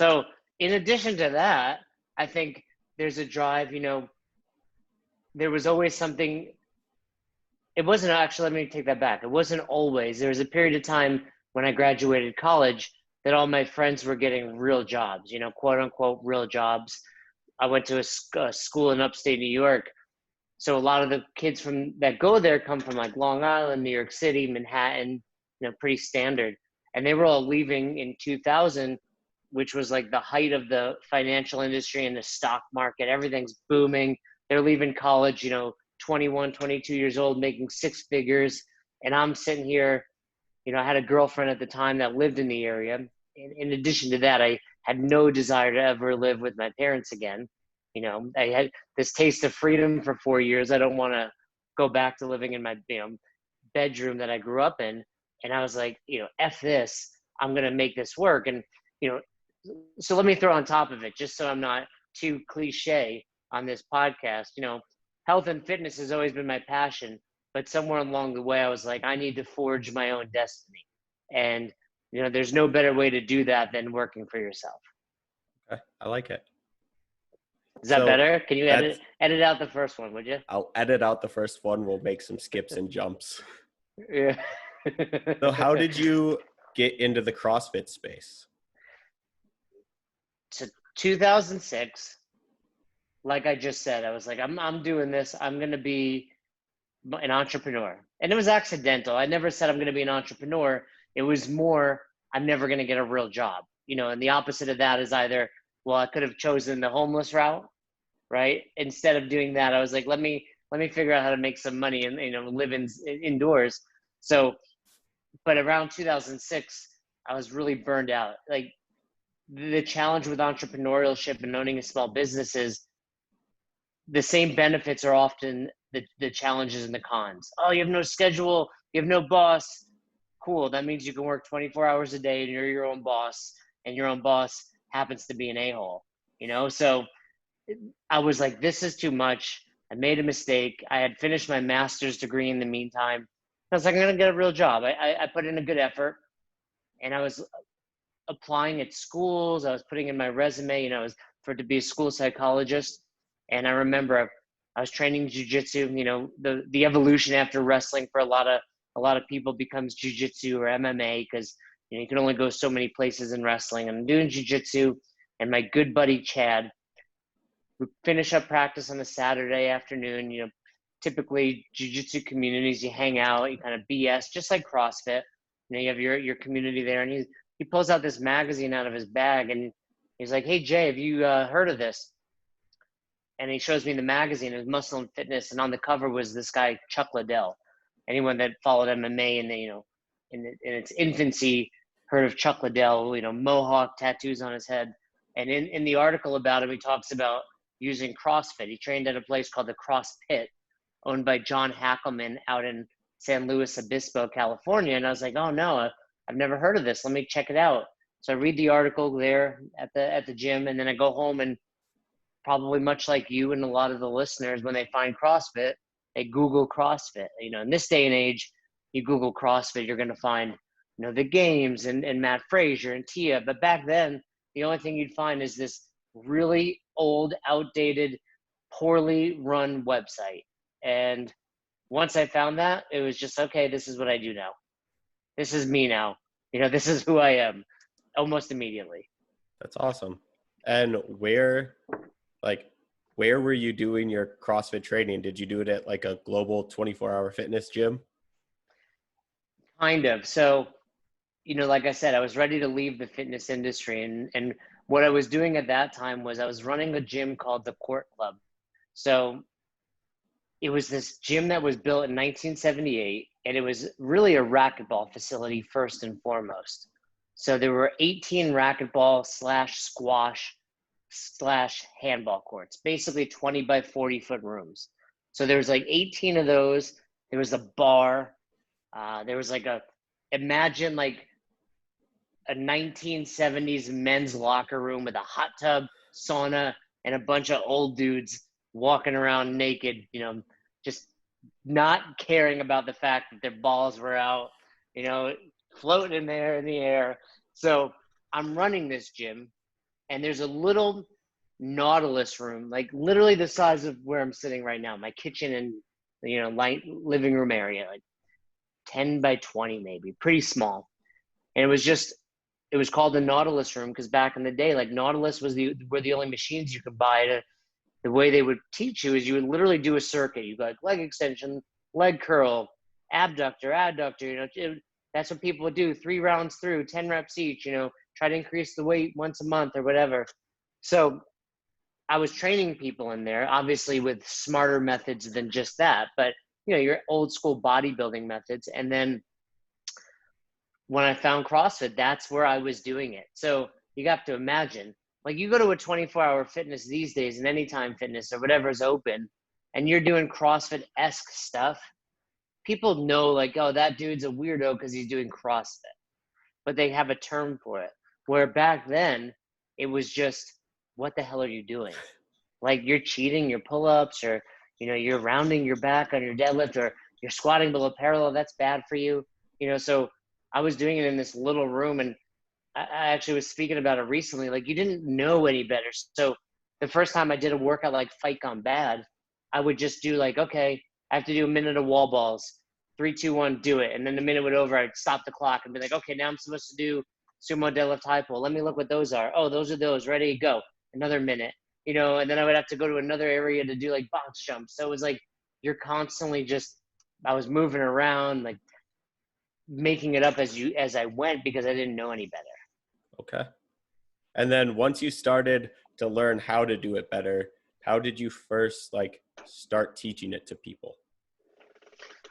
So in addition to that, I think there's a drive, there was always something. It wasn't actually, let me take that back. It wasn't always. There was a period of time when I graduated college that all my friends were getting real jobs, quote unquote, real jobs. I went to a school in upstate New York. So a lot of the kids from that go there come from like Long Island, New York City, Manhattan, pretty standard. And they were all leaving in 2000, which was like the height of the financial industry and the stock market. Everything's booming. They're leaving college, 21, 22 years old, making six figures. And I'm sitting here, I had a girlfriend at the time that lived in the area. In addition to that, I had no desire to ever live with my parents again. I had this taste of freedom for 4 years. I don't want to go back to living in my bedroom that I grew up in. And I was like, F this, I'm going to make this work. And, so let me throw on top of it, just so I'm not too cliche on this podcast, health and fitness has always been my passion, but somewhere along the way, I was like, I need to forge my own destiny. And, there's no better way to do that than working for yourself. Okay, I like it. Is that better? Can you edit out the first one, would you? I'll edit out the first one. We'll make some skips and jumps. Yeah. So how did you get into the CrossFit space? To 2006, like I just said, I was like, I'm doing this. I'm going to be an entrepreneur. And it was accidental. I never said I'm going to be an entrepreneur. It was more, I'm never going to get a real job. And the opposite of that is either, well, I could have chosen the homeless route, right? Instead of doing that, I was like, let me figure out how to make some money and, live indoors. So, but around 2006, I was really burned out. Like, the challenge with entrepreneurship and owning a small business is the same benefits are often the challenges and the cons. Oh, you have no schedule, you have no boss. Cool. That means you can work 24 hours a day and you're your own boss, and your own boss happens to be an a-hole, So I was like, this is too much. I made a mistake. I had finished my master's degree in the meantime. I was like, I'm going to get a real job. I put in a good effort, and I was applying at schools. I was putting in my resume, to be a school psychologist. And I remember I was training jujitsu. The evolution after wrestling for a lot of people becomes jujitsu or MMA, because you can only go so many places in wrestling. I'm doing jujitsu, and my good buddy Chad, we finish up practice on a Saturday afternoon. Typically jujitsu communities, you hang out, you kind of BS, just like CrossFit. You have your community there, and he pulls out this magazine out of his bag, and he's like, "Hey Jay, have you heard of this?" And he shows me the magazine. It was Muscle and Fitness, and on the cover was this guy Chuck Liddell. Anyone that followed MMA in in its infancy heard of Chuck Liddell. Mohawk, tattoos on his head. And in the article about him, he talks about using CrossFit. He trained at a place called the Cross Pit, owned by John Ackerman out in San Luis Obispo, California. And I was like, oh no, I've never heard of this. Let me check it out. So I read the article there at the gym, and then I go home, and probably much like you and a lot of the listeners, when they find CrossFit, they Google CrossFit. In this day and age, you Google CrossFit, you're going to find, the games and Matt Frazier and Tia. But back then, the only thing you'd find is this really old, outdated, poorly run website. And once I found that, it was just, okay, this is what I do now. This is me now. This is who I am, almost immediately. That's awesome. And where were you doing your CrossFit training? Did you do it at like a global 24-hour fitness gym? Kind of. So, like I said, I was ready to leave the fitness industry. And what I was doing at that time was I was running a gym called the Court Club. So it was this gym that was built in 1978, and it was really a racquetball facility first and foremost. So there were 18 racquetball / squash / handball courts, basically 20 by 40 foot rooms. So there was like 18 of those. There was a bar. There was imagine like a 1970s men's locker room with a hot tub, sauna, and a bunch of old dudes walking around naked, just not caring about the fact that their balls were out, floating in there in the air. So I'm running this gym, and there's a little Nautilus room, like literally the size of where I'm sitting right now, my kitchen and light living room area, like 10 by 20 maybe, pretty small. And it was called the Nautilus room because back in the day, like Nautilus were the only machines you could buy. The way they would teach you is you would literally do a circuit. You go like leg extension, leg curl, abductor, adductor. That's what people would do. 3 rounds through, 10 reps each. Try to increase the weight once a month or whatever. So I was training people in there, obviously with smarter methods than just that, but your old school bodybuilding methods. And then when I found CrossFit, that's where I was doing it. So you have to imagine, like you go to a 24-hour fitness these days and Anytime Fitness or whatever's open, and you're doing CrossFit-esque stuff, people know like, oh, that dude's a weirdo because he's doing CrossFit. But they have a term for it. Where back then, it was just, what the hell are you doing? Like you're cheating your pull-ups, or you're rounding your back on your deadlift, or you're squatting below parallel. That's bad for you. So I was doing it in this little room, and I actually was speaking about it recently. Like you didn't know any better. So the first time I did a workout like Fight Gone Bad, I would just do like, okay, I have to do a minute of wall balls. 3, 2, 1, do it. And then the minute would over, I'd stop the clock and be like, okay, now I'm supposed to do sumo deadlift high pull. Let me look what those are. Oh, those are those. Ready, go. Another minute. And then I would have to go to another area to do like box jumps. So it was like, you're constantly I was moving around, like making it up as I went because I didn't know any better. Okay. And then once you started to learn how to do it better, how did you first like start teaching it to people?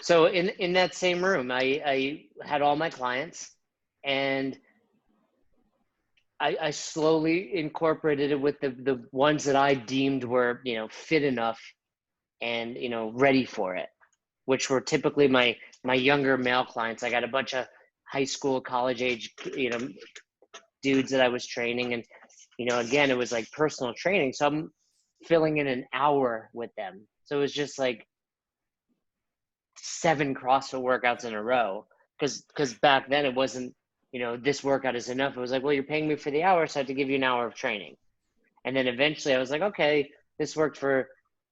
So in that same room, I had all my clients, and I slowly incorporated it with the ones that I deemed were, fit enough and, ready for it, which were typically my younger male clients. I got a bunch of high school, college age, dudes that I was training. And, again, it was like personal training. So I'm filling in an hour with them. So it was just like 7 CrossFit workouts in a row. Because back then it wasn't, this workout is enough. It was like, well, you're paying me for the hour, so I have to give you an hour of training. And then eventually I was like, okay, this worked for,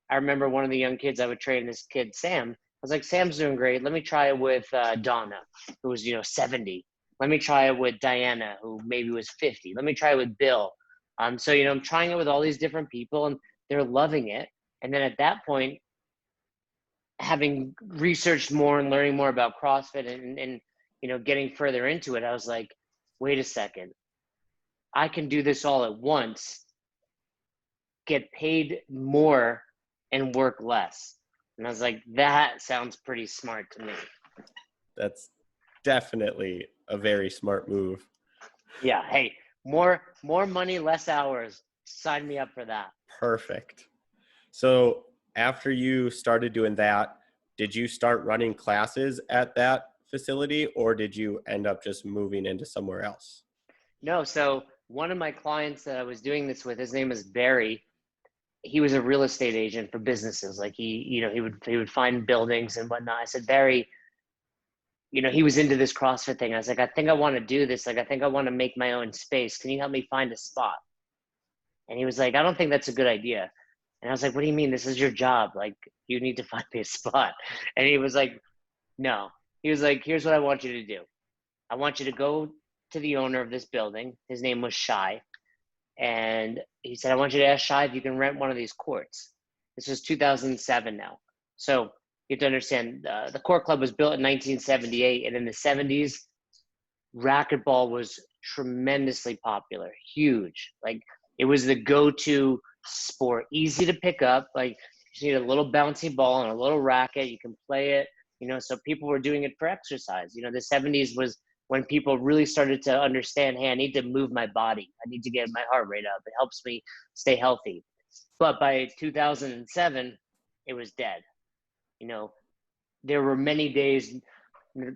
I remember one of the young kids I would train, this kid, Sam. I was like, Sam's doing great. Let me try it with Donna, who was, 70. Let me try it with Diana, who maybe was 50. Let me try it with Bill. So, I'm trying it with all these different people, and they're loving it. And then at that point, having researched more and learning more about CrossFit and getting further into it, I was like, wait a second. I can do this all at once, get paid more, and work less. And I was like, that sounds pretty smart to me. That's definitely a very smart move. Yeah. Hey, more money, less hours. Sign me up for that. Perfect. So after you started doing that, did you start running classes at that facility, or did you end up just moving into somewhere else? No. So one of my clients that I was doing this with, his name is Barry. He was a real estate agent for businesses. Like he would find buildings and whatnot. I said, Barry, he was into this CrossFit thing. I was like, I think I want to do this. Like, I think I want to make my own space. Can you help me find a spot? And he was like, I don't think that's a good idea. And I was like, what do you mean? This is your job. Like, you need to find me a spot. And he was like, no. He was like, here's what I want you to do. I want you to go to the owner of this building. His name was Shai. And he said, I want you to ask Shai if you can rent one of these courts. This was 2007 now. So you have to understand, the court club was built in 1978. And in the 70s, racquetball was tremendously popular, huge. Like, it was the go-to sport, easy to pick up. Like, you need a little bouncy ball and a little racket. You can play it, so people were doing it for exercise. The 70s was when people really started to understand, hey, I need to move my body. I need to get my heart rate up. It helps me stay healthy. But by 2007, it was dead. There were many days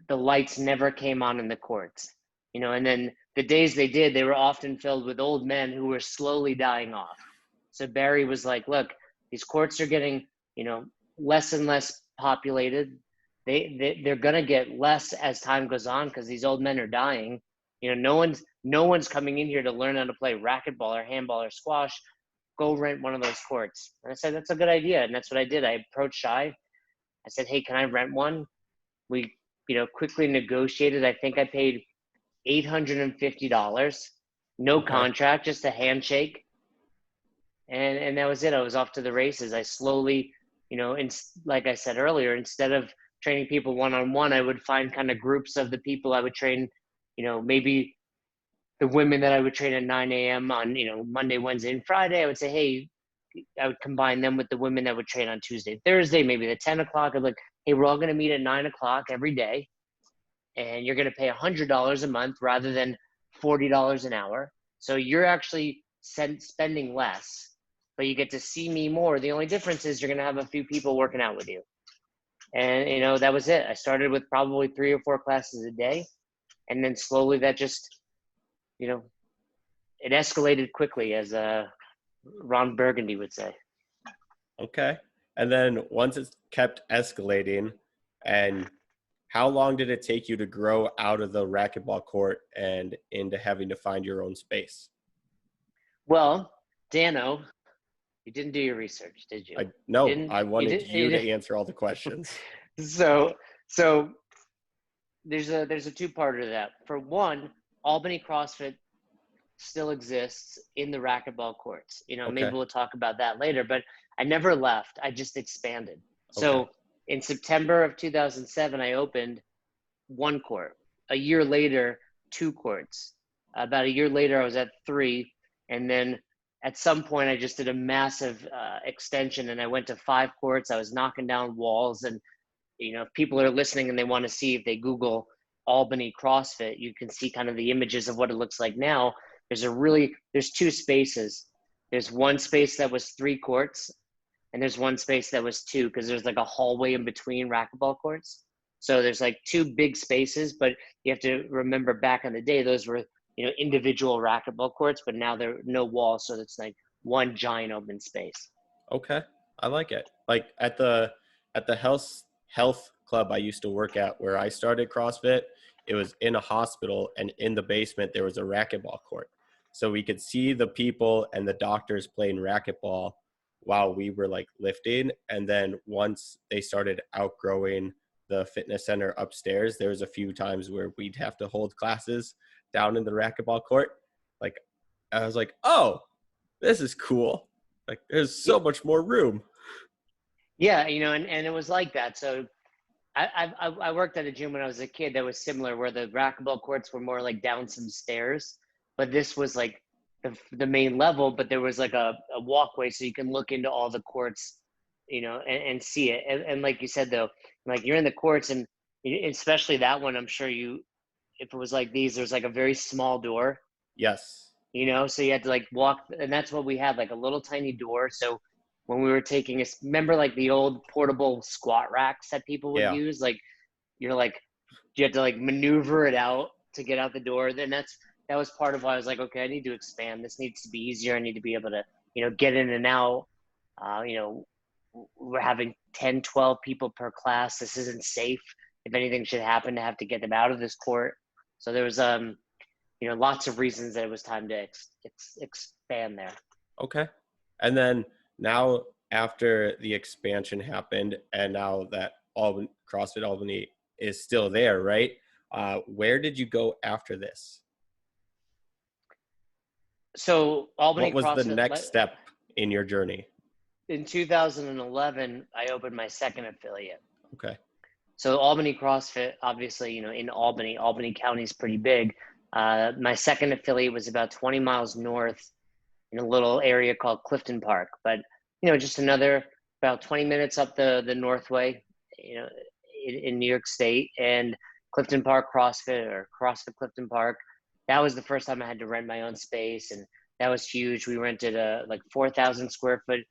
the lights never came on in the courts, and then the days they did, they were often filled with old men who were slowly dying off. So Barry was like, look, these courts are getting, less and less populated. They're going to get less as time goes on because these old men are dying. No one's coming in here to learn how to play racquetball or handball or squash. Go rent one of those courts. And I said, that's a good idea. And that's what I did. I approached Shy. I said, hey, can I rent one? We, quickly negotiated. I think I paid $850. No Okay. contract, just a handshake. And that was it. I was off to the races. I slowly, like I said earlier, instead of training people one-on-one, I would find kind of groups of the people I would train, maybe the women that I would train at 9 a.m. on, Monday, Wednesday, and Friday. I would say, hey, I would combine them with the women that would train on Tuesday, Thursday, maybe the 10 o'clock. I'd like, hey, we're all going to meet at 9 o'clock every day. And you're going to pay $100 a month rather than $40 an hour. So you're actually spending less, but you get to see me more. The only difference is you're going to have a few people working out with you. And, that was it. I started with probably 3 or 4 classes a day. And then slowly that just, it escalated quickly, as Ron Burgundy would say. Okay. And then once it's kept escalating, and how long did it take you to grow out of the racquetball court and into having to find your own space? Well, Dano, you didn't do your research, did you? No, I wanted you to answer all the questions. So there's a two-parter to that. For one, Albany CrossFit still exists in the racquetball courts. Maybe Okay. we'll talk about that later, but I never left. I just expanded. So Okay. in September of 2007, I opened 1 court. A year later, 2 courts. About a year later, I was at 3. And then at some point, I just did a massive extension and I went to 5 courts. I was knocking down walls. And, if people are listening and they want to see, if they Google Albany CrossFit, you can see kind of the images of what it looks like now. There's 2 spaces. There's one space that was 3 courts, and there's one space that was 2, because there's like a hallway in between racquetball courts. So there's like 2 big spaces, but you have to remember back in the day, those were, individual racquetball courts, but now there are no walls. So it's like one giant open space. Okay. I like it. Like at the health club I used to work at, where I started CrossFit, it was in a hospital, and in the basement there was a racquetball court. So we could see the people and the doctors playing racquetball while we were like lifting. And then once they started outgrowing the fitness center upstairs, there was a few times where we'd have to hold classes down in the racquetball court. Like I was like, oh, this is cool. Like there's so much more room. Yeah, and it was like that. So I worked at a gym when I was a kid that was similar, where the racquetball courts were more like down some stairs, but this was like the main level, but there was like a walkway so you can look into all the courts, and see it. And like you said, though, like you're in the courts, and especially that one, I'm sure if it was like these, there's like a very small door, Yes. so you had to like walk, and that's what we had, like a little tiny door. So when we were taking remember like the old portable squat racks that people would Yeah. use, like you're like, you had to like maneuver it out to get out the door. Then that was part of why I was like, okay, I need to expand. This needs to be easier. I need to be able to, get in and out. We're having 10, 12 people per class. This isn't safe. If anything should happen, to have to get them out of this court. So there was, lots of reasons that it was time to expand there. Okay. And then now, after the expansion happened, and now that CrossFit Albany is still there, right? Where did you go after this? So Albany What was the CrossFit, next step in your journey? in 2011, I opened my second affiliate. Okay. So Albany CrossFit, obviously, in Albany County is pretty big. My second affiliate was about 20 miles north in a little area called Clifton Park, but just another about 20 minutes up the Northway, in New York State. And Clifton Park CrossFit, or CrossFit Clifton Park, that was the first time I had to rent my own space, and that was huge. We rented a like 4,000 square foot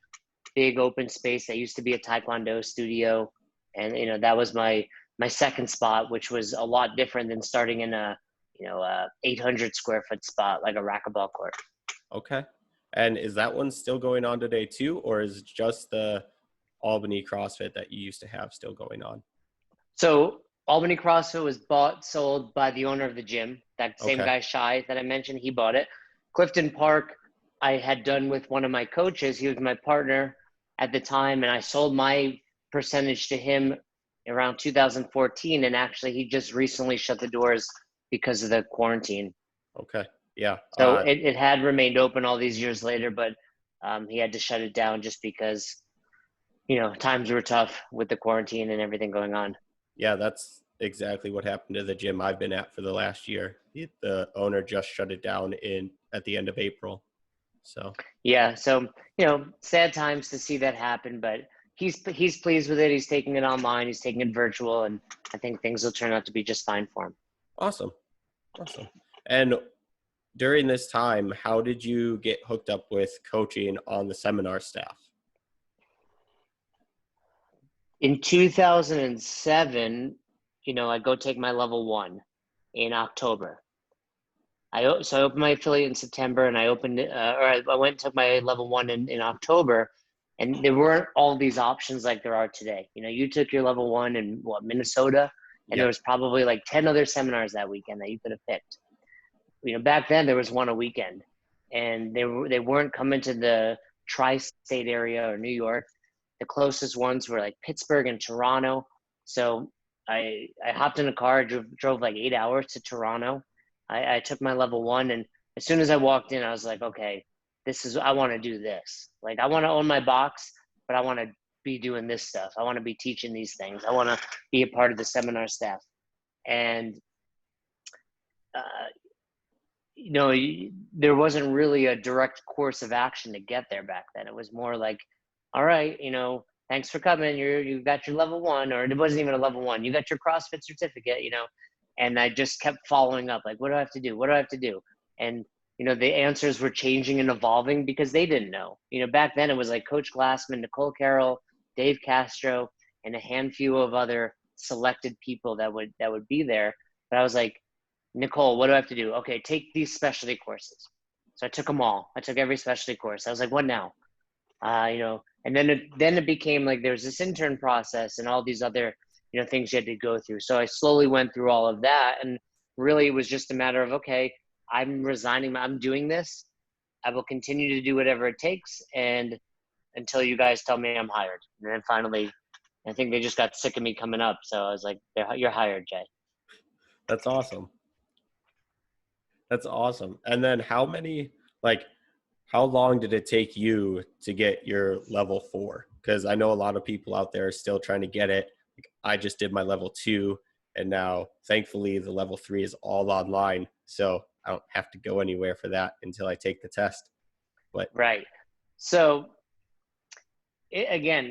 big open space that used to be a Taekwondo studio, and that was my second spot, which was a lot different than starting in a 800 square foot spot like a racquetball court. Okay. And is that one still going on today too, or is just the Albany CrossFit that you used to have still going on? So Albany CrossFit was bought, sold by the owner of the gym. That same Okay. guy, Shy, that I mentioned, he bought it. Clifton Park, I had done with one of my coaches. He was my partner at the time, and I sold my percentage to him around 2014. And actually, he just recently shut the doors because of the quarantine. Okay. Yeah. So it had remained open all these years later, but he had to shut it down just because, times were tough with the quarantine and everything going on. Yeah, that's exactly what happened to the gym I've been at for the last year. The owner just shut it down in at the end of April. So, Yeah, so sad times to see that happen, but he's pleased with it. He's taking it online, he's taking it virtual, and I think things will turn out to be just fine for him. awesome. Awesome. And during this time, how did you get hooked up with coaching on the seminar staff? In 2007, I go take my level 1 in October. So I opened my affiliate in September, and I opened I went and took my level 1 in October, and there weren't all these options like there are today. You took your level 1 in Minnesota, and there Yep. was probably like 10 other seminars that weekend that you could have picked. Back then there was one a weekend, and they weren't coming to the tri-state area or New York. The closest ones were like Pittsburgh and Toronto. So I hopped in a car, drove like 8 hours to Toronto. I took my level 1, and as soon as I walked in, I was like, okay, I want to do this. Like, I want to own my box, but I want to be doing this stuff. I want to be teaching these things. I want to be a part of the seminar staff. And uh, there wasn't really a direct course of action to get there back then. It was more like, all right, thanks for coming. You got your level 1, or it wasn't even a level 1. You got your CrossFit certificate, and I just kept following up. Like, what do I have to do? What do I have to do? And, the answers were changing and evolving because they didn't know. Back then it was like Coach Glassman, Nicole Carroll, Dave Castro, and a handful of other selected people that would be there. But I was like, Nicole, what do I have to do? Okay, take these specialty courses. So I took them all. I took every specialty course. I was like, what now? And then it became like there was this intern process and all these other, things you had to go through. So I slowly went through all of that, and really it was just a matter of, okay, I'm resigning. I'm doing this. I will continue to do whatever it takes, and until you guys tell me I'm hired. And then finally, I think they just got sick of me coming up. So I was like, you're hired, Jay. That's awesome. That's awesome. And then how long did it take you to get your level 4? Because I know a lot of people out there are still trying to get it. Like, I just did my level 2, and now thankfully the level 3 is all online. So I don't have to go anywhere for that until I take the test. But Right. So again,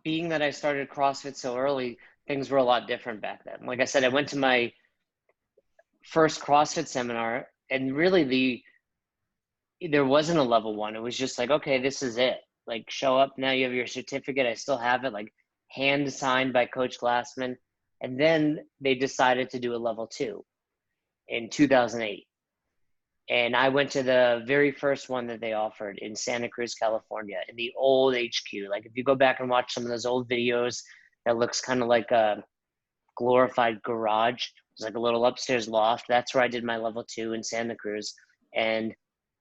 being that I started CrossFit so early, things were a lot different back then. Like I said, I went to my first CrossFit seminar, and really there wasn't a level 1. It was just like, okay, this is it. Like, show up now. You have your certificate. I still have it, like hand signed by Coach Glassman. And then they decided to do a level 2 in 2008. And I went to the very first one that they offered in Santa Cruz, California, in the old HQ. Like, if you go back and watch some of those old videos, that looks kind of like a glorified garage. It was like a little upstairs loft. That's where I did my level 2 in Santa Cruz. And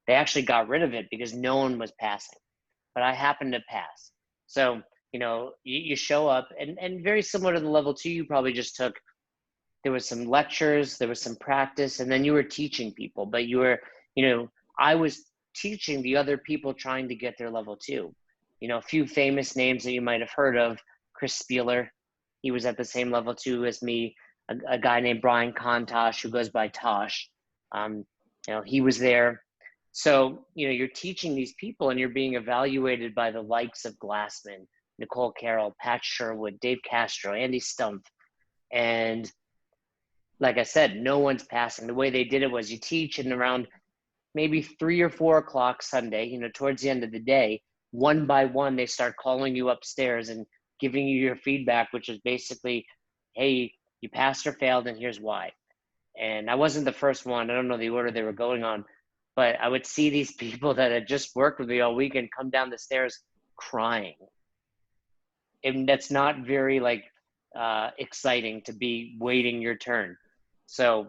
they actually got rid of it because no one was passing. But I happened to pass. So, you show up, and very similar to the level 2 you probably just took. There was some lectures, there was some practice, and then you were teaching people. But I was teaching the other people trying to get their level 2. A few famous names that you might have heard of: Chris Spieler, he was at the same level 2 as me. A guy named Brian Contosh, who goes by Tosh, he was there. So, you're teaching these people, and you're being evaluated by the likes of Glassman, Nicole Carroll, Pat Sherwood, Dave Castro, Andy Stumpf. And like I said, no one's passing. The way they did it was you teach, and around maybe 3 or 4 o'clock Sunday, towards the end of the day, one by one, they start calling you upstairs and giving you your feedback, which is basically, hey, you passed or failed, and here's why. And I wasn't the first one. I don't know the order they were going on, but I would see these people that had just worked with me all weekend come down the stairs crying. And that's not very exciting to be waiting your turn. So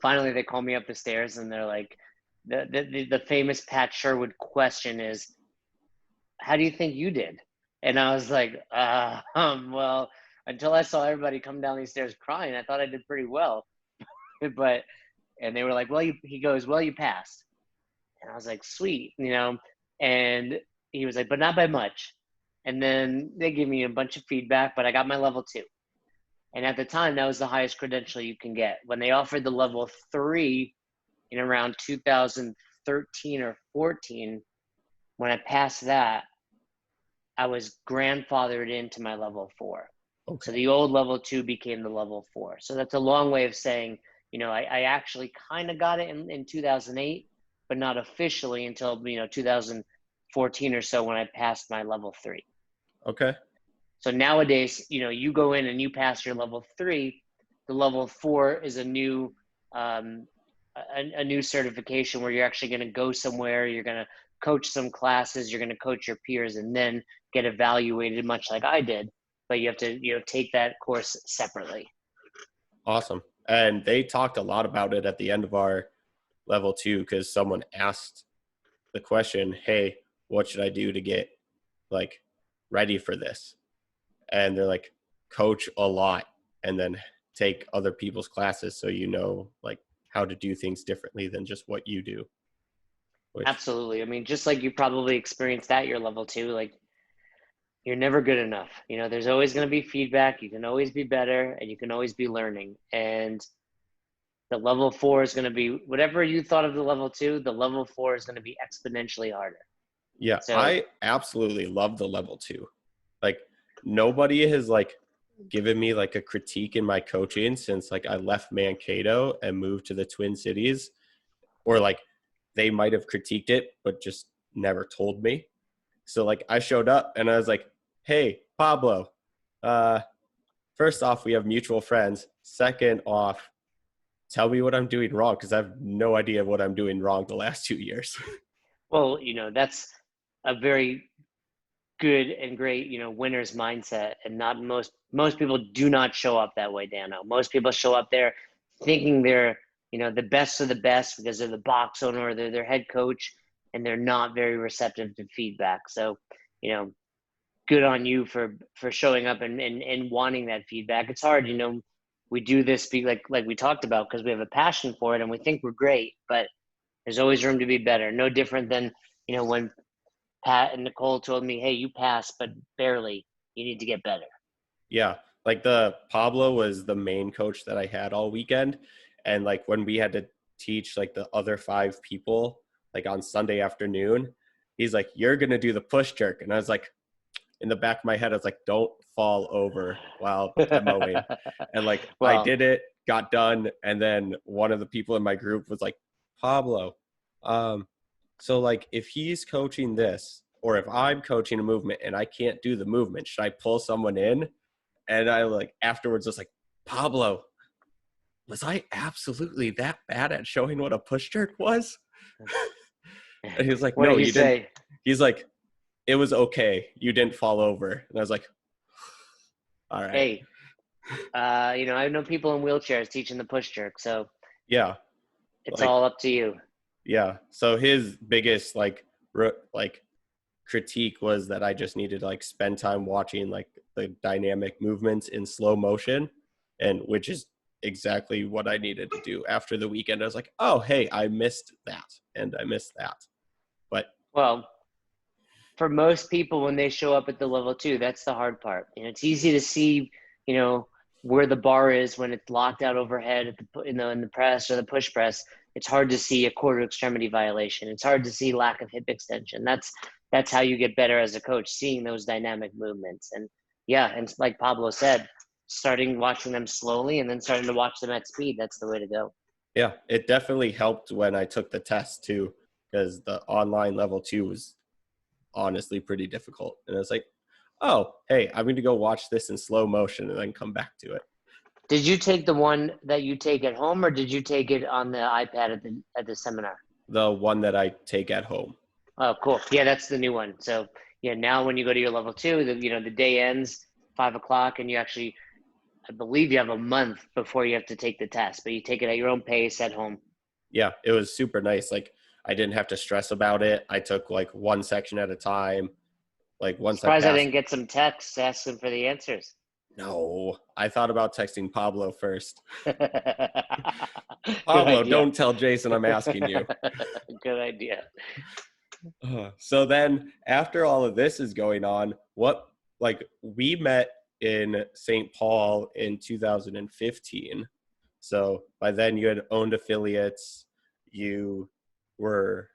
finally they call me up the stairs and they're like, the famous Pat Sherwood question is, how do you think you did? And I was like, well, until I saw everybody come down these stairs crying, I thought I did pretty well. But, and they were like, well, he goes, well, you passed. And I was like, sweet, and he was like, but not by much. And then they gave me a bunch of feedback, but I got my level 2. And at the time, that was the highest credential you can get. When they offered the level 3 in around 2013 or 14, when I passed that, I was grandfathered into my level 4. Okay. So the old level 2 became the level 4. So that's a long way of saying, I actually kind of got it in 2008, but not officially until, 2014 or so when I passed my level 3. Okay. So nowadays, you go in and you pass your level 3, the level 4 is a new certification where you're actually going to go somewhere, you're going to coach some classes, you're going to coach your peers, and then get evaluated, much like I did. But you have to take that course separately. Awesome. And they talked a lot about it at the end of our level 2 because someone asked the question, hey, what should I do to get ready for this? And they're like, coach a lot and then take other people's classes so how to do things differently than just what you do. Absolutely. I mean, just like you probably experienced at your level 2, you're never good enough. There's always going to be feedback. You can always be better and you can always be learning. And the level 4 is going to be whatever you thought of the level 2, the level 4 is going to be exponentially harder. Yeah, So, I absolutely love the level 2. Nobody has given me a critique in my coaching since I left Mankato and moved to the Twin Cities, or they might have critiqued it but just never told me. So I showed up and I was like, hey, Pablo, first off, we have mutual friends. Second off, tell me what I'm doing wrong, because I have no idea what I'm doing wrong the last 2 years. well, that's a very good and great, winner's mindset. And not most people do not show up that way, Dano. Most people show up there thinking they're, the best of the best because they're the box owner or they're their head coach, and they're not very receptive to feedback. So, good on you for showing up and wanting that feedback. It's hard, we do this like we talked about because we have a passion for it and we think we're great, but there's always room to be better. No different than, when Pat and Nicole told me, hey, you passed, but barely. You need to get better. Yeah. The Pablo was the main coach that I had all weekend. And when we had to teach the other 5 people, on Sunday afternoon, he's like, you're going to do the push jerk. And I was like, in the back of my head, I was like, don't fall over while demoing. And well, I did it, got done. And then one of the people in my group was like, Pablo, so if he's coaching this, or if I'm coaching a movement and I can't do the movement, should I pull someone in? And I afterwards was like, Pablo, was I absolutely that bad at showing what a push jerk was? And he was like, what no, did he you say? didn't. He's like, it was okay. You didn't fall over. And I was like, all right. Hey, I know people in wheelchairs teaching the push jerk. So yeah, it's all up to you. Yeah. So his biggest critique was that I just needed to spend time watching the dynamic movements in slow motion, and which is exactly what I needed to do after the weekend. I was like, oh, hey, I missed that and I missed that. But well, for most people, when they show up at the level 2, that's the hard part. It's easy to see, where the bar is when it's locked out overhead at in the press or the push press. It's hard to see a quarter extremity violation. It's hard to see lack of hip extension. That's how you get better as a coach, seeing those dynamic movements. And yeah, and like Pablo said, starting watching them slowly and then starting to watch them at speed. That's the way to go. Yeah, it definitely helped when I took the test too, because the online level 2 was honestly pretty difficult. And I was like, oh, hey, I'm going to go watch this in slow motion and then come back to it. Did you take the one that you take at home, or did you take it on the iPad at the seminar? The one that I take at home. Oh, cool. Yeah, that's the new one. So yeah, now when you go to your level 2, the day ends, 5 o'clock, and I believe you have a month before you have to take the test, but you take it at your own pace at home. Yeah, it was super nice. Like I didn't have to stress about it. I took like one section at a time. Like once I Surprised I passed, didn't get some texts asking for the answers. no, I thought about texting Pablo first. Good Pablo, idea. don't tell Jason I'm asking you. Good idea. So then after all of this is going on, like we met in St. Paul in 2015. So by then you had owned affiliates, you were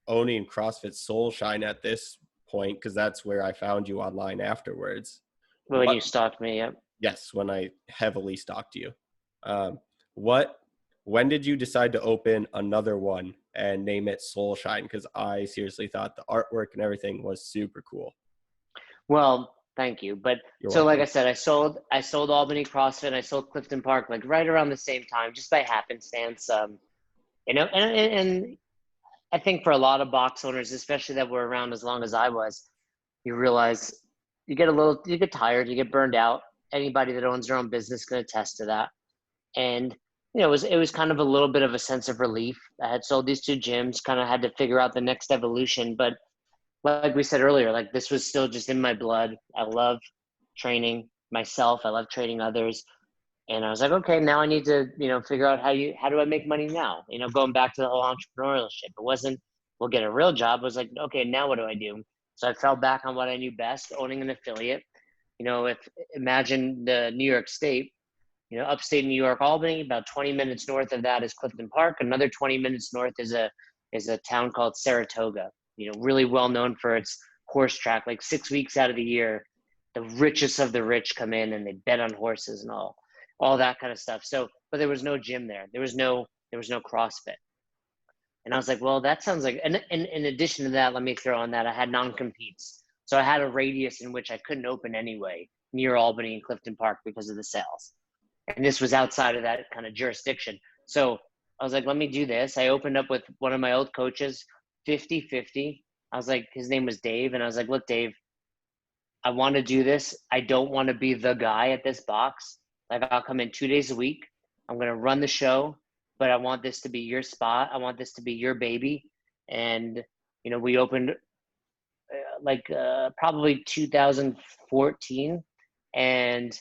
owning CrossFit Soul Shine at this point, because that's where I found you online afterwards. Well, when What you stalked me, yeah. Yes, when I heavily stalked you. What when did you decide to open another one and name it Soul Shine? Because I seriously thought the artwork and everything was super cool. Well, thank you. But You're so like I welcome. said, I sold Albany CrossFit, I sold Clifton Park like right around the same time, just by happenstance. And I think for a lot of box owners, especially that were around as long as I was, you realize you get tired, you get burned out. Anybody that owns their own business can attest to that. And it was kind of a little bit of a sense of relief. I had sold these two gyms, kind of had to figure out the next evolution. But like we said earlier, like this was still just in my blood. I love training myself. I love training others. And I was like, okay, now I need to, figure out how do I make money now? Going back to the whole entrepreneurship. It wasn't, we'll get a real job. It was like, okay, now what do I do? So I fell back on what I knew best, owning an affiliate. If imagine the New York State, upstate New York, Albany, about 20 minutes north of that is Clifton Park. Another 20 minutes north is a town called Saratoga, really well known for its horse track. Like 6 weeks out of the year, the richest of the rich come in and they bet on horses and all that kind of stuff. So, but there was no gym there. There was no CrossFit. And I was like, well, that sounds like, and in addition to that, let me throw on that I had non-competes. So I had a radius in which I couldn't open anyway near Albany and Clifton Park because of the sales. And this was outside of that kind of jurisdiction. So I was like, let me do this. I opened up with one of my old coaches, 50-50. I was like, his name was Dave. And I was like, look, Dave, I want to do this. I don't want to be the guy at this box. Like I'll come in 2 days a week. I'm going to run the show, but I want this to be your spot. I want this to be your baby. And, we opened probably 2014, and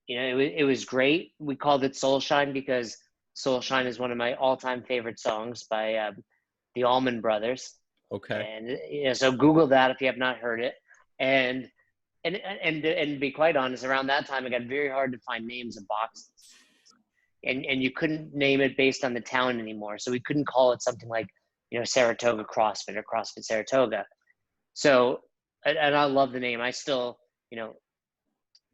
it was great. We called it Soul Shine because Soul Shine is one of my all-time favorite songs by the Allman Brothers. Okay. And so Google that if you have not heard it. And to be quite honest, around that time it got very hard to find names of boxes, and you couldn't name it based on the town anymore. So we couldn't call it something like Saratoga CrossFit or CrossFit Saratoga. So and I love the name. I still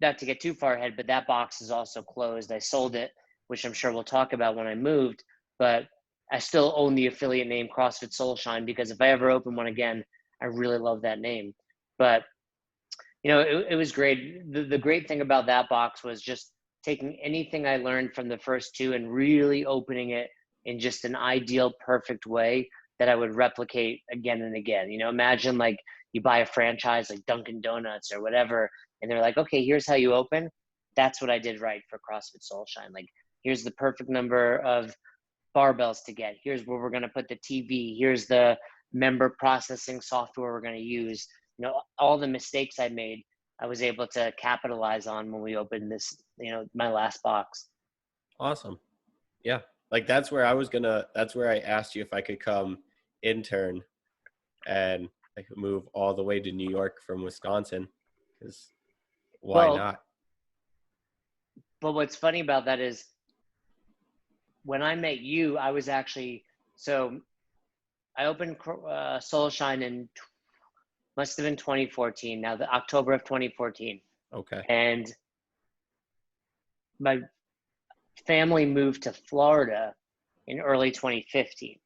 not to get too far ahead, but that box is also closed. I sold it, which I'm sure we'll talk about when I moved, but I still own the affiliate name CrossFit Soul Shine because if I ever open one again, I really love that name. But it was great. The great thing about that box was just taking anything I learned from the first two and really opening it in just an ideal, perfect way that I would replicate again and again. Imagine like you buy a franchise like Dunkin' Donuts or whatever, and they're like, okay, here's how you open. That's what I did right for CrossFit Soul Shine. Like, here's the perfect number of barbells to get. Here's where we're going to put the TV. Here's the member processing software we're going to use. All the mistakes I made, I was able to capitalize on when we opened this, my last box. Awesome. Yeah. Like that's where I asked you if I could come intern and I could move all the way to New York from Wisconsin, because why Well, not? but what's funny about that is when I met you, I was actually, so I opened Soul Shine in must have been 2014. Now the October of 2014, Okay. and my family moved to Florida in early 2015.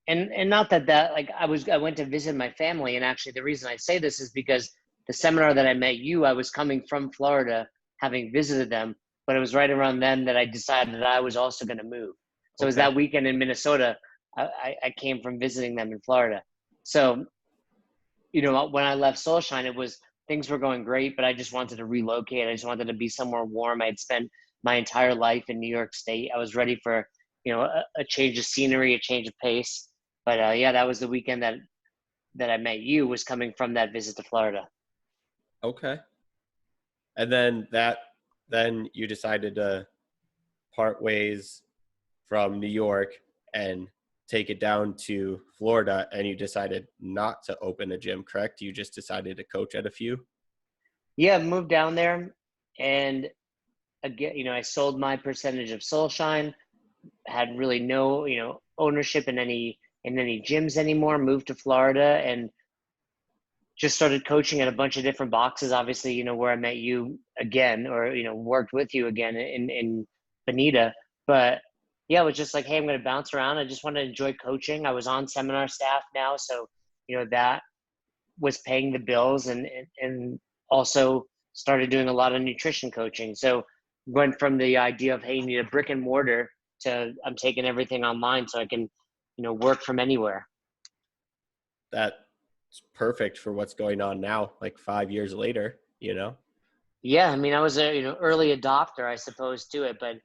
And not that like I went to visit my family, and actually the reason I say this is because the seminar that I met you, I was coming from Florida, having visited them, but it was right around then that I decided that I was also going to move. So it was Okay. that weekend in Minnesota. I came from visiting them in Florida. So when I left Soulshine, it was things were going great, but I just wanted to relocate. I just wanted to be somewhere warm. I had spent my entire life in New York State. I was ready for, a change of scenery, a change of pace. But yeah, that was the weekend that I met you, was coming from that visit to Florida. Okay. And then you decided to part ways from New York and take it down to Florida, and you decided not to open a gym, correct? You just decided to coach at a few? Yeah, moved down there, and again, I sold my percentage of Soulshine, had really no, ownership in any gyms anymore, moved to Florida and just started coaching at a bunch of different boxes. Obviously, where I met you again, or, worked with you again in Bonita. But yeah, it was just like, hey, I'm going to bounce around. I just want to enjoy coaching. I was on seminar staff now. So, that was paying the bills, and also started doing a lot of nutrition coaching. So went from the idea of, hey, you need a brick and mortar, to I'm taking everything online so I can, work from anywhere. That's perfect for what's going on now, like 5 years later, you know? Yeah, I mean, I was a, early adopter, I suppose, to it, but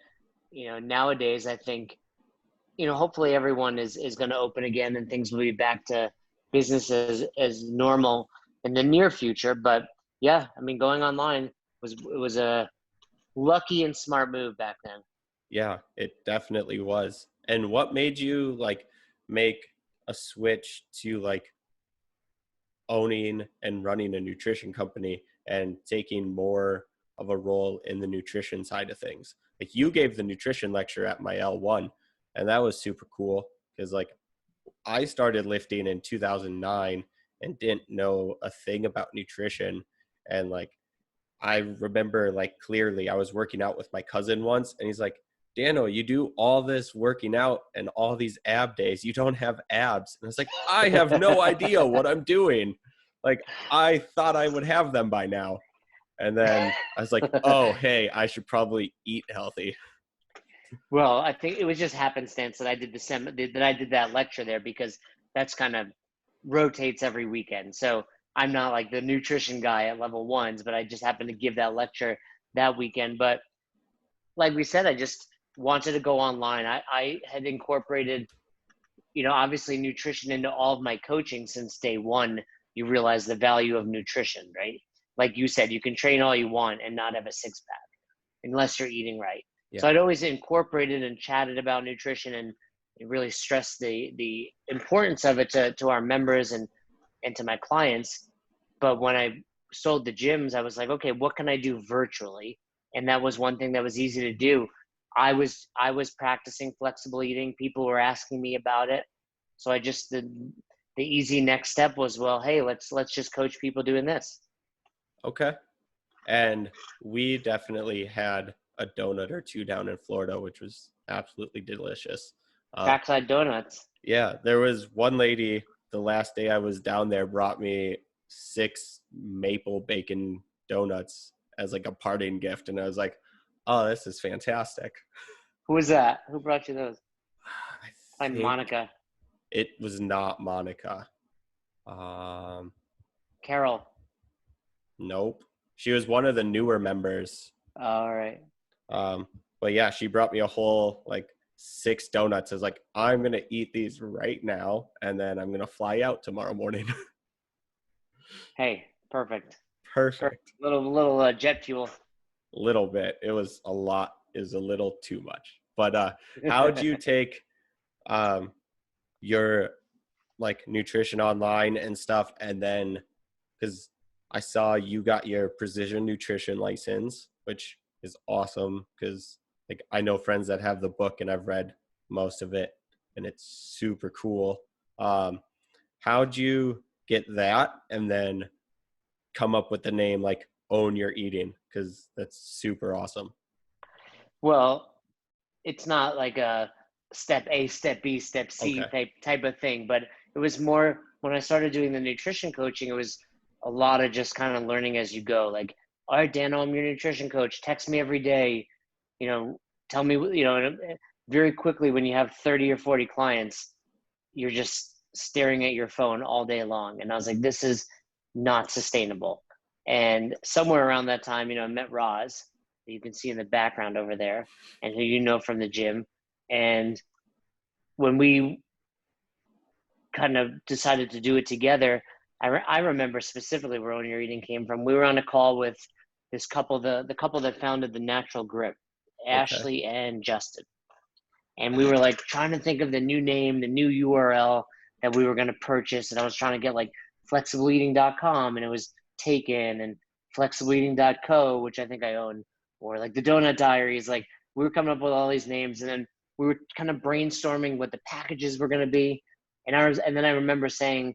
nowadays I think, hopefully everyone is going to open again and things will be back to business as normal in the near future. But yeah, I mean, going online was a lucky and smart move back then. Yeah, it definitely was. And what made you like make a switch to like owning and running a nutrition company and taking more of a role in the nutrition side of things? Like you gave the nutrition lecture at my L1, and that was super cool because like I started lifting in 2009 and didn't know a thing about nutrition. And like I remember like clearly I was working out with my cousin once, and he's like, Daniel, you do all this working out and all these ab days, you don't have abs. And I was like, I have no idea what I'm doing. Like I thought I would have them by now. And then I was like, oh, hey, I should probably eat healthy. Well, I think it was just happenstance that I did that I did that lecture there, because that's kind of rotates every weekend. So I'm not like the nutrition guy at level ones, but I just happened to give that lecture that weekend. But like we said, I just wanted to go online. I had incorporated, obviously nutrition into all of my coaching since day one. You realize the value of nutrition, right? Like you said, you can train all you want and not have a six pack unless you're eating right. So Yeah. I'd always incorporated and chatted about nutrition, and really stressed the importance of it to our members and to my clients. But when I sold the gyms, I was like, okay, what can I do virtually? And that was one thing that was easy to do. I was practicing flexible eating. People were asking me about it. So I just the easy next step was, well, hey, let's just coach people doing this. Okay. And we definitely had a donut or two down in Florida, which was absolutely delicious. Uh, Backside donuts. yeah, there was one lady the last day I was down there brought me 6 maple bacon donuts as like a parting gift. And I was like, oh, this is fantastic. Who was that? Who brought you those? I Like think Monica. it was not Monica. Um, Carol. nope. She was one of the newer members. All right. Um, but yeah, she brought me a whole like 6 donuts. I was like, I'm gonna eat these right now, and then I'm gonna fly out tomorrow morning. Hey, perfect. Perfect. Perfect. Little jet fuel. Little bit. It was a lot. Is a little too much. But how'd you take um your like nutrition online and stuff, and then because I saw you got your precision nutrition license, which is awesome because like I know friends that have the book and I've read most of it and it's super cool. Um, how'd you get that and then come up with the name like Own Your Eating? Because that's super awesome. Well, it's not like a step A, step B, step C Okay. type of thing, but it was more when I started doing the nutrition coaching, it was a lot of just kind of learning as you go. Like, all right, Daniel, I'm your nutrition coach. Text me every day. Tell me, and very quickly when you have 30 or 40 clients, you're just staring at your phone all day long. And I was like, this is not sustainable. And somewhere around that time, I met Roz, that you can see in the background over there, and who from the gym. And when we kind of decided to do it together, I remember specifically where Own Your Eating came from. We were on a call with this couple, the couple that founded the Natural Grip, Okay. Ashley and Justin. And we were like trying to think of the new name, the new URL that we were going to purchase. And I was trying to get like flexibleeating.com, and it was taken, and flexibleeating.co, which I think I own, or like the Donut Diaries. Like, we were coming up with all these names, and then we were kind of brainstorming what the packages were going to be. And then I remember saying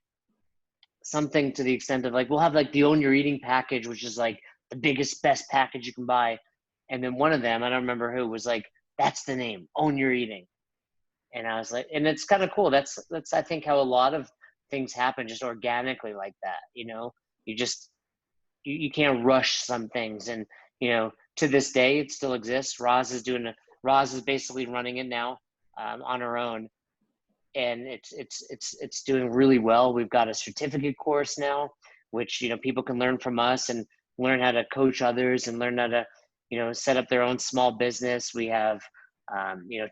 something to the extent of like, we'll have like the Own Your Eating package, which is like the biggest, best package you can buy. And then one of them, I don't remember who, was like, that's the name, Own Your Eating. And I was like, and it's kind of cool. That's I think how a lot of things happen, just organically like that. You just you can't rush some things. And to this day, it still exists. Roz is basically running it now, on her own, and it's doing really well. We've got a certificate course now, which people can learn from us and learn how to coach others and learn how to set up their own small business. We have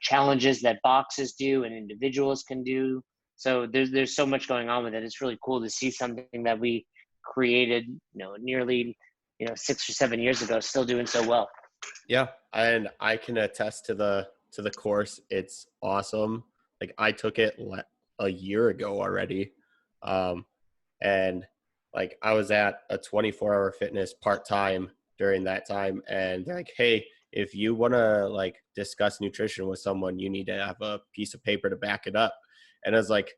challenges that boxes do and individuals can do. So there's so much going on with it. It's really cool to see something that we created nearly 6 or 7 years ago still doing so well. Yeah, and I can attest to the course. It's awesome. Like, I took it a year ago already, and like, I was at a 24-hour fitness part-time during that time, and they're like, hey, if you want to like discuss nutrition with someone, you need to have a piece of paper to back it up. And I was like,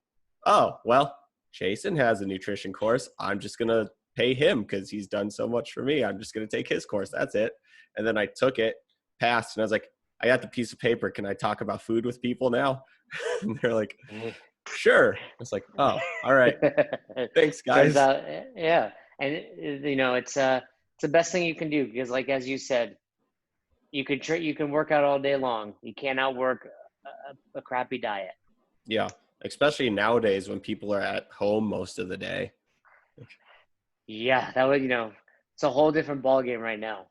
oh, well, Jason has a nutrition course. I'm just going to pay him because he's done so much for me. I'm just going to take his course. That's it. And then I took it, passed, and I was like, I got the piece of paper. Can I talk about food with people now? And they're like, sure. I was like, oh, all right. Thanks, Turns guys. out, yeah. And it's the best thing you can do, because like, as you said, you can work out all day long. You can't outwork a crappy diet. Yeah, especially nowadays when people are at home most of the day. Yeah, that would it's a whole different ballgame right now.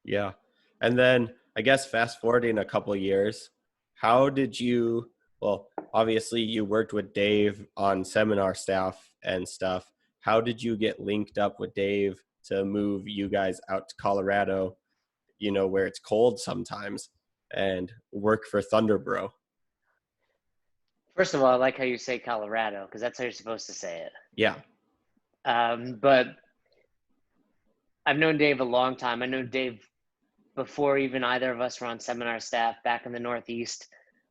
Yeah. And then I guess fast forwarding a couple of years, how did you, well, obviously you worked with Dave on seminar staff and stuff. How did you get linked up with Dave to move you guys out to Colorado, where it's cold sometimes, and work for Thunderbro? First of all, I like how you say Colorado, because that's how you're supposed to say it. Yeah. But I've known Dave a long time. I know Dave before even either of us were on seminar staff back in the Northeast,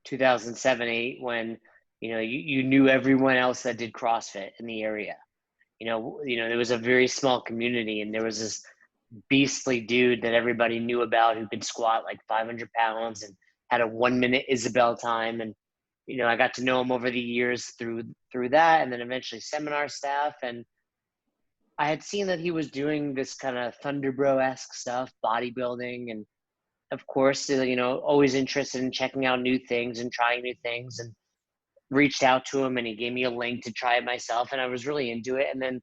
2007-8, when you knew everyone else that did CrossFit in the area. There was a very small community, and there was this beastly dude that everybody knew about who could squat like 500 pounds and had a 1-minute Isabel time. And I got to know him over the years through that, and then eventually seminar staff. And I had seen that he was doing this kind of Thunderbro-esque stuff, bodybuilding, and of course, always interested in checking out new things and trying new things, and reached out to him, and he gave me a link to try it myself, and I was really into it. And then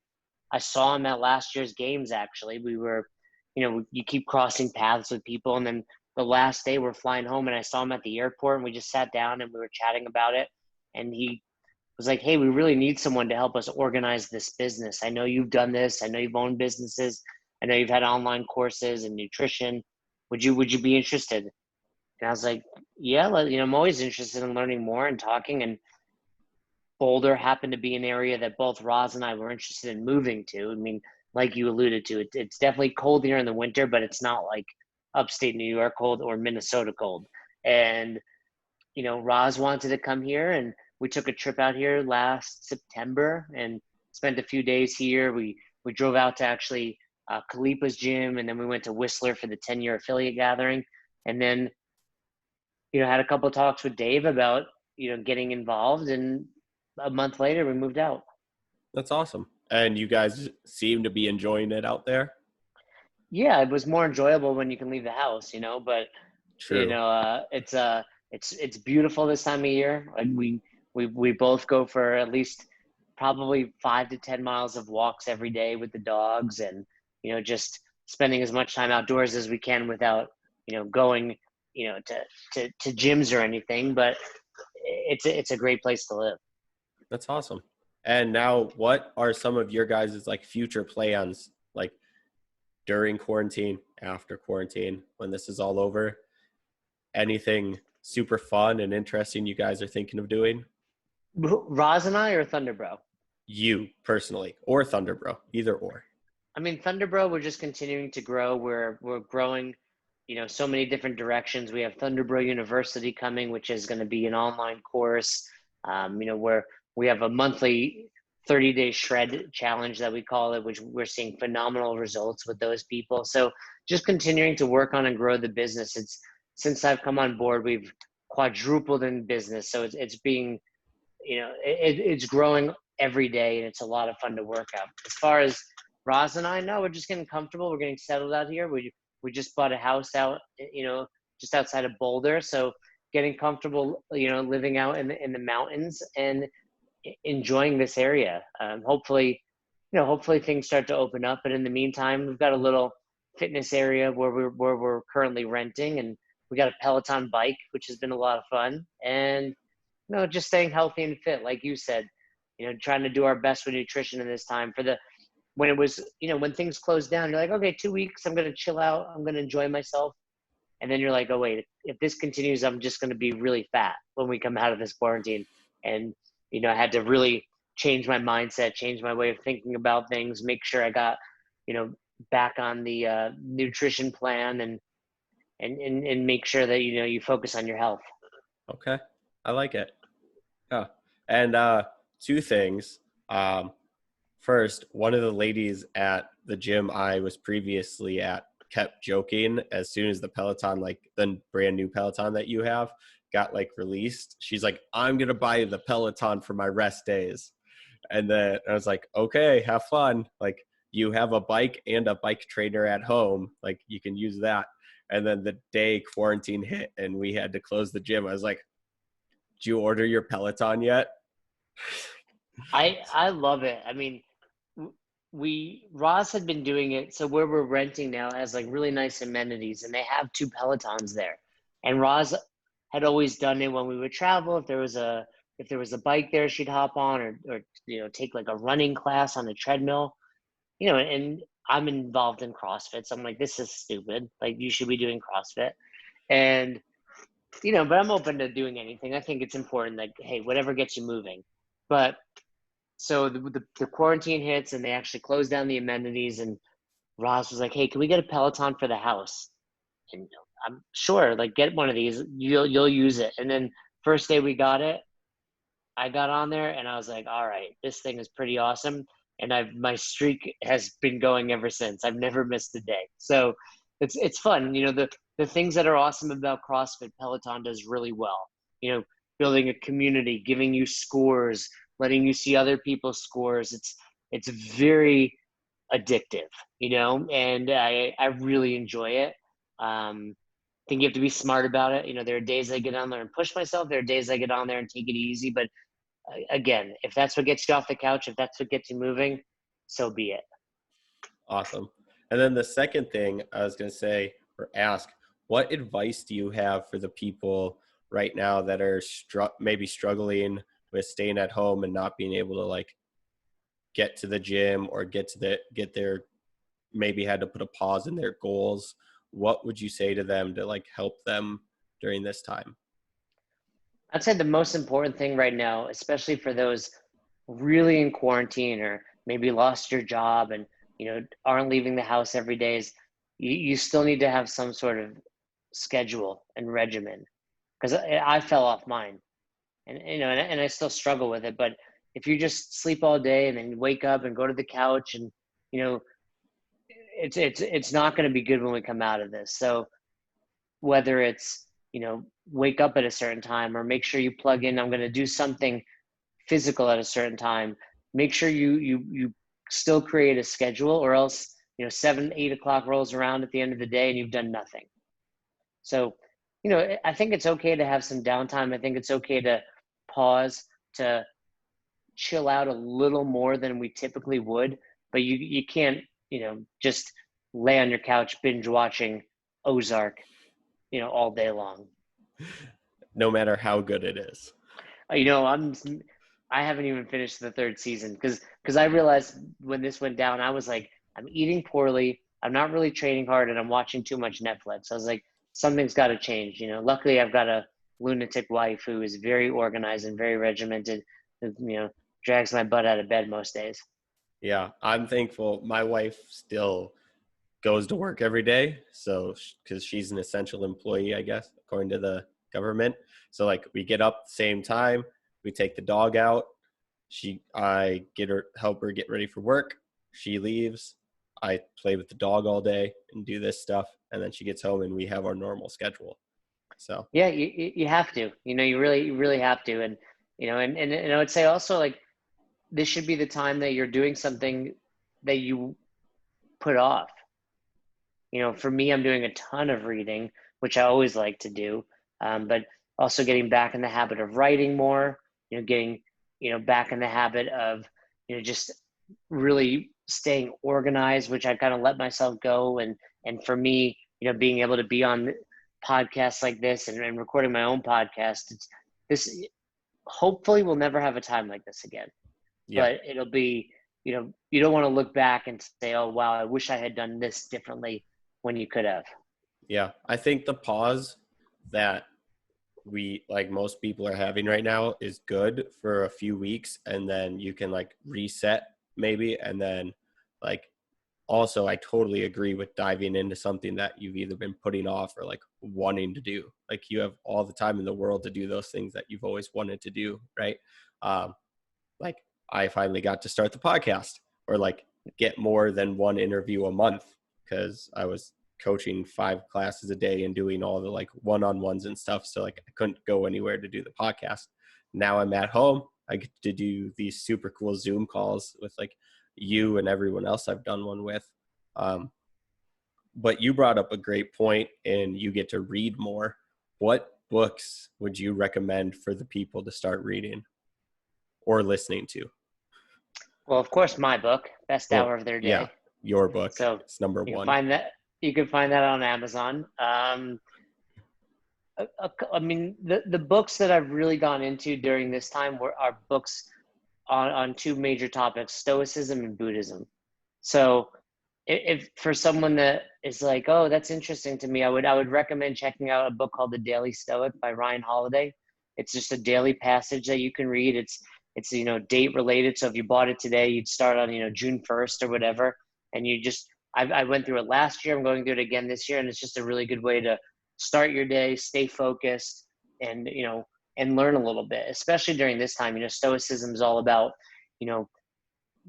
I saw him at last year's games. Actually, we were, you keep crossing paths with people, and then the last day we're flying home, and I saw him at the airport, and we just sat down and we were chatting about it. And he was like, hey, we really need someone to help us organize this business. I know you've done this. I know you've owned businesses. I know you've had online courses and nutrition. Would you be interested? And I was like, yeah, I'm always interested in learning more and talking. And Boulder happened to be an area that both Roz and I were interested in moving to. I mean, like you alluded to, it's definitely cold here in the winter, but it's not like upstate New York cold or Minnesota cold. And, Roz wanted to come here, and we took a trip out here last September and spent a few days here. We drove out to actually Kalipa's gym, and then we went to Whistler for the 10-year affiliate gathering. And then, had a couple of talks with Dave about, getting involved, and a month later we moved out. That's awesome. And you guys seem to be enjoying it out there? Yeah, it was more enjoyable when you can leave the house, but True. it's beautiful this time of year. Like, we both go for at least probably 5 to 10 miles of walks every day with the dogs, and just spending as much time outdoors as we can without, going, to gyms or anything. But it's a great place to live. That's awesome. And now, what are some of your guys' like future plans, like during quarantine, after quarantine, when this is all over? Anything super fun and interesting you guys are thinking of doing? Roz and I or Thunderbro? You personally, or Thunder Bro, either or. I mean, Thunderbro, we're just continuing to grow. We're growing, so many different directions. We have Thunderbro University coming, which is going to be an online course. Where we have a monthly 30-day shred challenge that we call it, which we're seeing phenomenal results with those people. So just continuing to work on and grow the business. It's since I've come on board, we've quadrupled in business. So it's being, it's growing every day, and it's a lot of fun to work out. As far as Roz and I, no, we're just getting comfortable. We're getting settled out here. We just bought a house out, just outside of Boulder. So getting comfortable, living out in the mountains and enjoying this area. Hopefully things start to open up. But in the meantime, we've got a little fitness area where we're currently renting, and we got a Peloton bike, which has been a lot of fun. And just staying healthy and fit, like you said. Trying to do our best with nutrition in this time. When it was, when things closed down, you're like, okay, 2 weeks, I'm going to chill out. I'm going to enjoy myself. And then you're like, oh, wait, if this continues, I'm just going to be really fat when we come out of this quarantine. And, I had to really change my mindset, change my way of thinking about things, make sure I got, back on the nutrition plan and make sure that, you focus on your health. Okay. I like it. Yeah. And two things. First, one of the ladies at the gym I was previously at kept joking as soon as the Peloton, like the brand new Peloton that you have, got like released. She's like, I'm going to buy the Peloton for my rest days. And then I was like, okay, have fun. Like, you have a bike and a bike trainer at home. Like, you can use that. And then the day quarantine hit and we had to close the gym, I was like, did you order your Peloton yet? I love it. I mean, Ross had been doing it. So where we're renting now has like really nice amenities, and they have two Pelotons there. And Roz had always done it when we would travel. If there was a bike there, she'd hop on, or take like a running class on a treadmill. And I'm involved in CrossFit, so I'm like, this is stupid. Like, you should be doing CrossFit. And but I'm open to doing anything. I think it's important that, hey, whatever gets you moving. But so the quarantine hits, and they actually closed down the amenities, and Ross was like, hey, can we get a Peloton for the house? And I'm sure, like, get one of these, you'll use it. And then first day we got it, I got on there and I was like, all right, this thing is pretty awesome. And my streak has been going ever since. I've never missed a day. So it's fun. The things that are awesome about CrossFit, Peloton does really well. Building a community, giving you scores, letting you see other people's scores. It's very addictive, and I really enjoy it. I think you have to be smart about it. There are days I get on there and push myself. There are days I get on there and take it easy. But again, if that's what gets you off the couch, if that's what gets you moving, so be it. Awesome. And then the second thing I was going to say or ask, what advice do you have for the people right now that are maybe struggling with staying at home and not being able to like get to the gym or get their maybe had to put a pause in their goals? What would you say to them to like help them during this time? I'd say the most important thing right now, especially for those really in quarantine or maybe lost your job and aren't leaving the house every day, is you still need to have some sort of schedule and regimen. Because I fell off mine, and I still struggle with it. But if you just sleep all day and then wake up and go to the couch, and it's not going to be good when we come out of this. So whether it's wake up at a certain time, or make sure you plug in, I'm going to do something physical at a certain time. Make sure you still create a schedule, or else 7-8 o'clock rolls around at the end of the day and you've done nothing. So I think it's okay to have some downtime. I think it's okay to pause, to chill out a little more than we typically would, but you can't just lay on your couch binge watching Ozark, all day long. No matter how good it is. You know, I haven't even finished the third season because I realized when this went down, I was like, I'm eating poorly, I'm not really training hard, and I'm watching too much Netflix. I was like, something's got to change. Luckily I've got a lunatic wife who is very organized and very regimented. Drags my butt out of bed most days. Yeah, I'm thankful. My wife still goes to work every day, so because she's an essential employee, I guess, according to the government. So like we get up same time, we take the dog out. I help her get ready for work. She leaves. I play with the dog all day and do this stuff, and then she gets home and we have our normal schedule. So Yeah, you have to. You really have to. And I would say also, like, this should be the time that you're doing something that you put off. For me, I'm doing a ton of reading, which I always like to do, but also getting back in the habit of writing more. Getting back in the habit of just really staying organized, which I kind of let myself go. And for me, being able to be on podcasts like this and recording my own podcast, this hopefully we'll never have a time like this again. yeah, But it'll be, you don't want to look back and say, oh, wow, I wish I had done this differently when you could have. yeah. I think the pause that we like most people are having right now is good for a few weeks, and then you can like reset maybe, and then like also I totally agree with diving into something that you've either been putting off or like wanting to do. Like you have all the time in the world to do those things that you've always wanted to do, right? um like I finally got to start the podcast, or like get more than one interview a month, because I was coaching 5 classes a day and doing all the like one-on-ones and stuff. So like I couldn't go anywhere to do the podcast. Now I'm at home. I get to do these super cool Zoom calls with like you and everyone else I've done one with. Um, but you brought up a great point, and you get to read more. What books would you recommend for the people to start reading or listening to? Well, of course, my book, Best Well, Hour of Their yeah, Day. your book. So It's number you can one. find that you can find that on Amazon. I mean, the books that I've really gone into during this time are books on two major topics: Stoicism and Buddhism. So if for someone that is like, oh, that's interesting to me, I would recommend checking out a book called The Daily Stoic by Ryan Holiday. It's just a daily passage that you can read. It's date related. So if you bought it today, you'd start on June 1st or whatever, and I went through it last year. I'm going through it again this year, and it's just a really good way to start your day, stay focused, and and learn a little bit, especially during this time. Stoicism is all about you know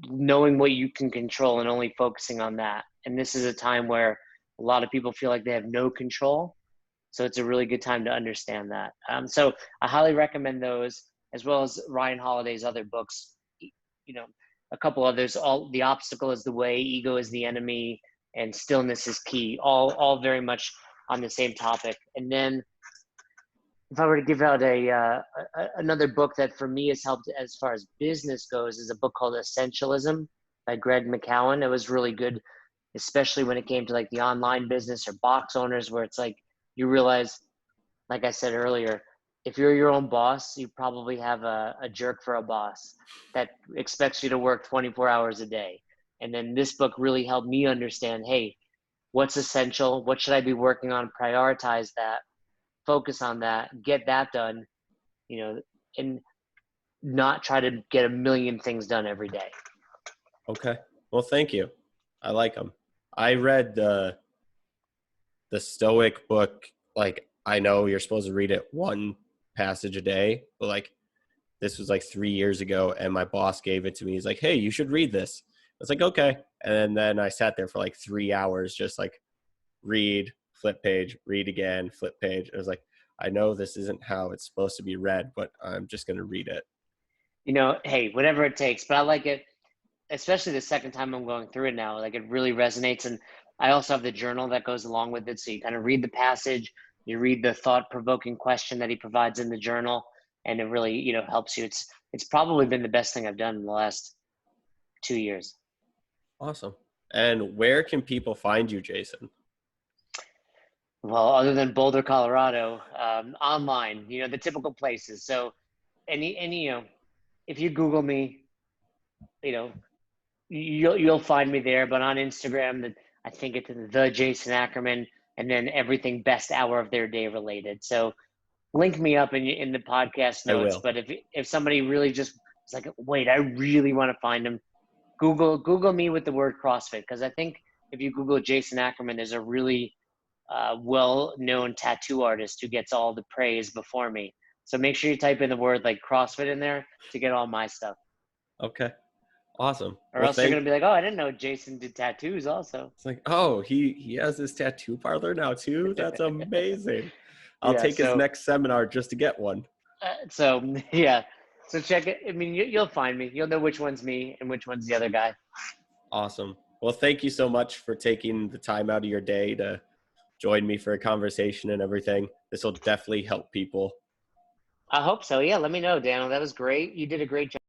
knowing what you can control and only focusing on that. And this is a time where a lot of people feel like they have no control. So it's a really good time to understand that. So I highly recommend those, as well as Ryan Holiday's other books. A couple others. All The Obstacle is the Way, Ego is the Enemy, and Stillness is Key. All very much on the same topic. And then if I were to give out another book that for me has helped as far as business goes, is a book called Essentialism by Greg McKeown. It was really good, especially when it came to like the online business or box owners, where it's like you realize, like I said earlier, if you're your own boss, you probably have a jerk for a boss that expects you to work 24 hours a day. And then this book really helped me understand, hey, what's essential? What should I be working on? Prioritize that, focus on that, get that done, and not try to get a million things done every day. Okay. Well, thank you. I like them. I read the Stoic book. Like, I know you're supposed to read it one passage a day, but like this was like 3 years ago, and my boss gave it to me. He's like, "Hey, you should read this." I was like, "Okay." And then I sat there for like 3 hours, just like read, flip page, read again, flip page. I was like, I know this isn't how it's supposed to be read, but I'm just going to read it. Hey, whatever it takes. But I like it, especially the second time I'm going through it now. Like, it really resonates. And I also have the journal that goes along with it. So you kind of read the passage, you read the thought-provoking question that he provides in the journal, and it really, helps you. It's probably been the best thing I've done in the last 2 years. Awesome. And where can people find you, Jason? Well, other than Boulder, Colorado, online, the typical places. So any, if you Google me, you know, you'll find me there. But on Instagram, I think it's the Jason Ackerman, and then everything best hour of their day related. So link me up in the podcast I notes. will. But if somebody really just is like, wait, I really want to find him, Google me with the word CrossFit, because I think if you Google Jason Ackerman, there's a really well-known tattoo artist who gets all the praise before me. So make sure you type in the word like CrossFit in there to get all my stuff. Okay. Awesome. Or Well, else they're gonna be like, oh, I didn't know Jason did tattoos also. it's like, oh, he has his tattoo parlor now too. That's amazing. I'll Yeah. take his So next seminar just to get one. yeah. So check it. I mean, you'll find me. You'll know which one's me and which one's the other guy. Awesome. Well, thank you so much for taking the time out of your day to join me for a conversation and everything. This will definitely help people. I hope so. Yeah. Let me know, Daniel. That was great. You did a great job.